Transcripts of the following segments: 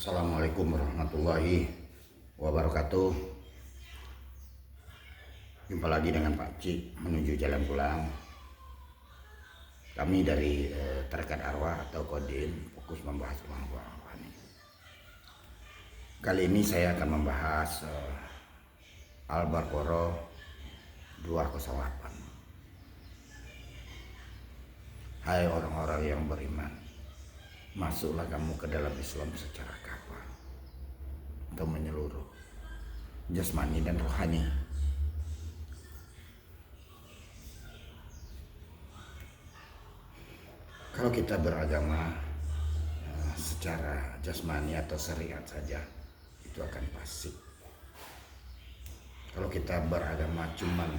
Assalamualaikum warahmatullahi wabarakatuh. Jumpa lagi dengan Pak Cik menuju jalan pulang. Kami dari Tarekat Arwah atau Kodim fokus membahas kemampuan rohani. Kali ini saya akan membahas Al-Baqarah 208. Hai orang-orang yang beriman, masuklah kamu ke dalam Islam secara kafah atau menyeluruh, jasmani dan rohani. Kalau kita beragama secara jasmani atau syariat saja, itu akan fasik. Kalau kita beragama cuman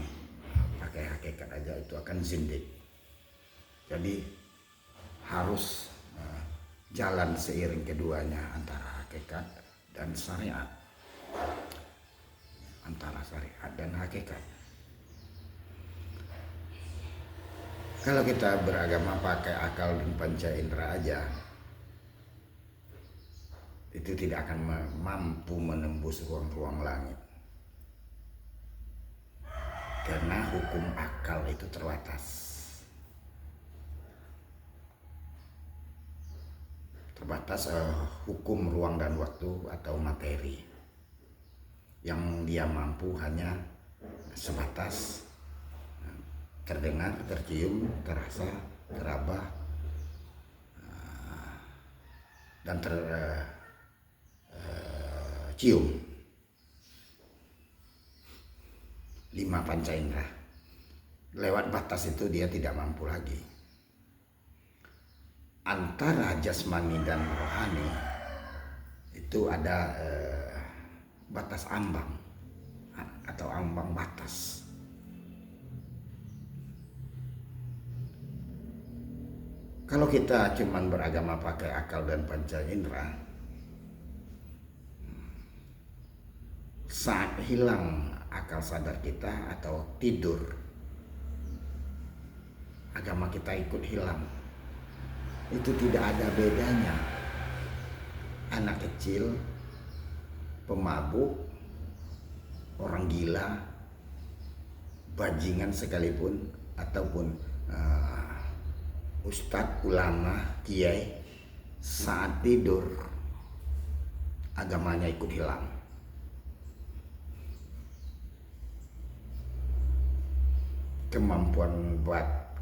pakai hakikat aja, itu akan zindik. Jadi harus jalan seiring keduanya, antara hakikat dan syariat, antara syariat dan hakikat. Kalau kita beragama pakai akal dan panca indera aja, itu tidak akan mampu menembus ruang-ruang langit, karena hukum akal itu terbatas. Hukum ruang dan waktu atau materi yang dia mampu hanya sebatas terdengar, tercium, terasa, teraba, dan tercium. 5 panca indera. Lewat batas itu dia tidak mampu lagi. Antara jasmani dan rohani itu ada batas ambang atau ambang batas. Kalau kita cuman beragama pakai akal dan panca indera, saat hilang akal sadar kita atau tidur, agama kita ikut hilang. Itu tidak ada bedanya anak kecil, pemabuk, orang gila, bajingan sekalipun, ataupun ustadz, ulama, kiai, saat tidur agamanya ikut hilang.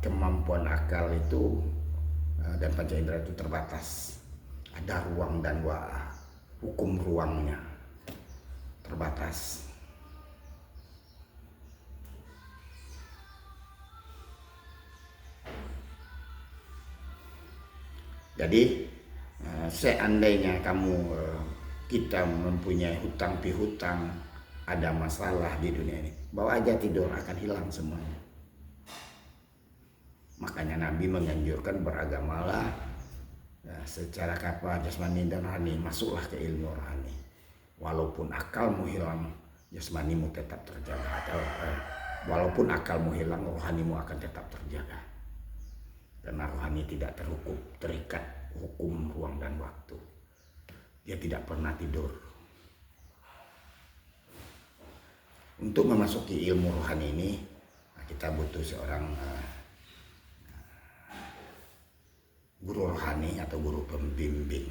Kemampuan akal itu dan panca indera itu terbatas. Ada ruang dan hukum ruangnya terbatas. Jadi seandainya kita mempunyai hutang pihutang, ada masalah di dunia ini, bawa aja tidur, akan hilang semuanya. Makanya Nabi menganjurkan beragamalah secara kafah, jasmani dan rohani. Masuklah ke ilmu rohani. Walaupun akalmu hilang, jasmanimu tetap terjaga. Atau walaupun akalmu hilang, rohanimu akan tetap terjaga. Karena rohani tidak terikat hukum ruang dan waktu. Dia tidak pernah tidur. Untuk memasuki ilmu rohani ini, kita butuh seorang guru rohani atau guru pembimbing.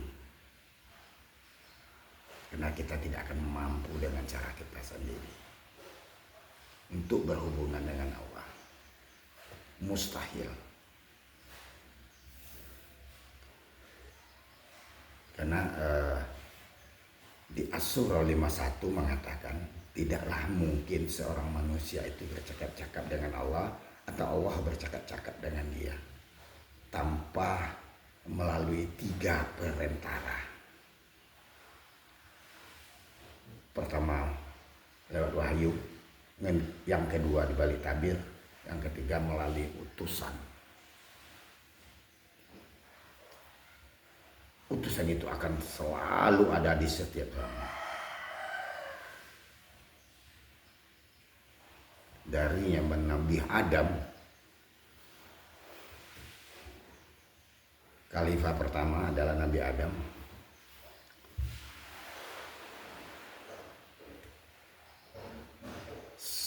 Karena kita tidak akan mampu dengan cara kita sendiri untuk berhubungan dengan Allah. Mustahil. Karena di As-Surah 51 mengatakan, tidaklah mungkin seorang manusia itu bercakap-cakap dengan Allah atau Allah bercakap-cakap dengan dia tanpa melalui 3 perantara. Pertama lewat wahyu, yang kedua di balik tabir, yang ketiga melalui utusan. Utusan itu akan selalu ada di setiap zaman. Dari zaman Nabi Adam, khalifah pertama adalah Nabi Adam,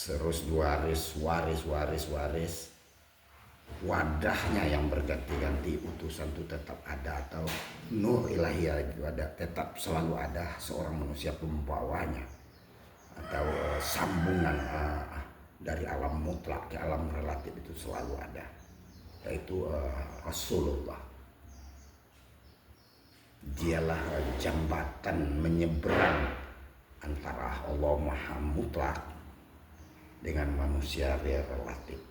terus waris wadahnya yang berganti-ganti, utusan itu tetap ada, atau nur ilahiyah itu ada, tetap selalu ada seorang manusia pembawanya, atau sambungan dari alam mutlak ke alam relatif itu selalu ada, yaitu Rasulullah. Dialah jembatan menyeberang antara Allah Maha Mutlak dengan manusia relatif.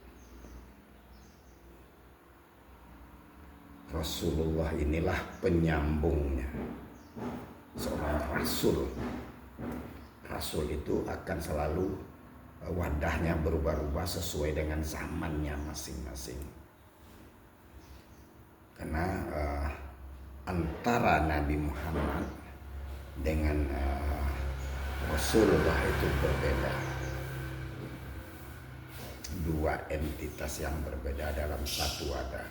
Rasulullah inilah penyambungnya. Seorang rasul itu akan selalu wadahnya berubah-ubah sesuai dengan zamannya masing-masing. Karena antara Nabi Muhammad dengan Rasulullah itu berbeda. Dua entitas yang berbeda dalam satu wadah.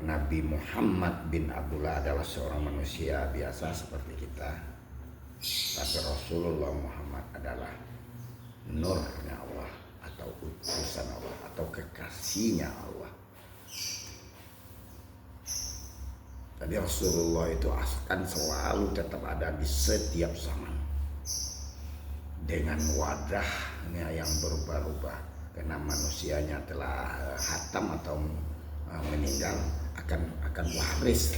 Nabi Muhammad bin Abdullah adalah seorang manusia biasa seperti kita, tapi Rasulullah Muhammad adalah nurnya Allah, atau utusan Allah, atau kekasihnya Allah. Jadi Rasulullah itu akan selalu tetap ada di setiap zaman dengan wadahnya yang berubah-ubah, karena manusianya telah hatam atau meninggal, akan waris.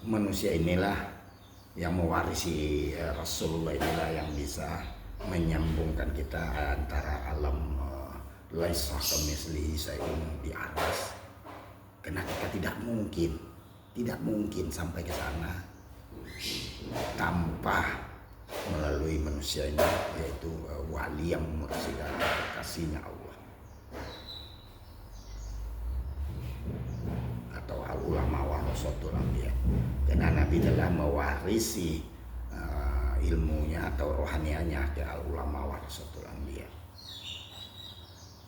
Manusia inilah yang mewarisi Rasulullah, inilah yang bisa menyambungkan kita antara alam laisa kamitslihi syai'un di atas. Karena kita tidak mungkin sampai ke sana tanpa melalui manusia ini, yaitu wali yang mursyid, kasihnya Allah, atau al-ulama warasatul anbiya. Karena Nabi telah mewarisi ilmunya atau rohanianya ke al-ulama warasatul anbiya.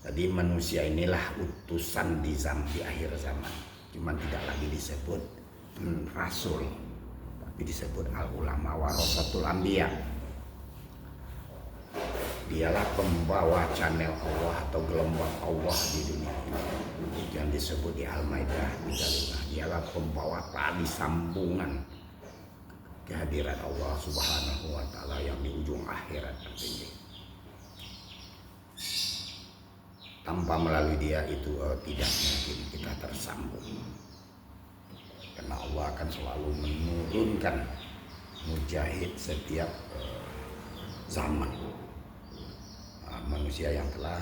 Jadi manusia inilah utusan di akhir zaman. Cuma tidak lagi disebut rasul, tapi disebut al-ulama warasatul anbiya. Dialah pembawa channel Allah atau gelombang Allah di dunia ini. Yang disebut di Al-Maidah 35. Dialah pembawa tali sambungan kehadiran Allah Subhanahu wa ta'ala yang di ujung akhirat tertinggi. Tanpa melalui dia itu tidak mungkin kita tersambung. Karena Allah akan selalu menurunkan mujahid setiap zaman. Manusia yang telah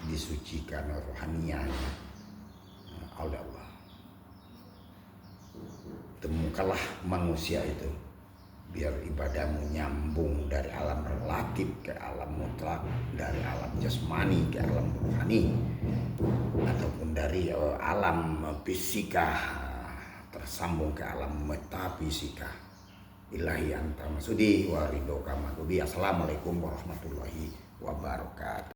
disucikan rohanianya oleh Allah. Temukanlah manusia itu, biar ibadahmu nyambung dari alam relatif ke alam mutlak, dari alam jasmani ke alam rohani, ataupun dari alam fisika tersambung ke alam metafisika. Ilahi anta masudi wa ridhoka maghdubi. Assalamualaikum warahmatullahi wabarakatuh.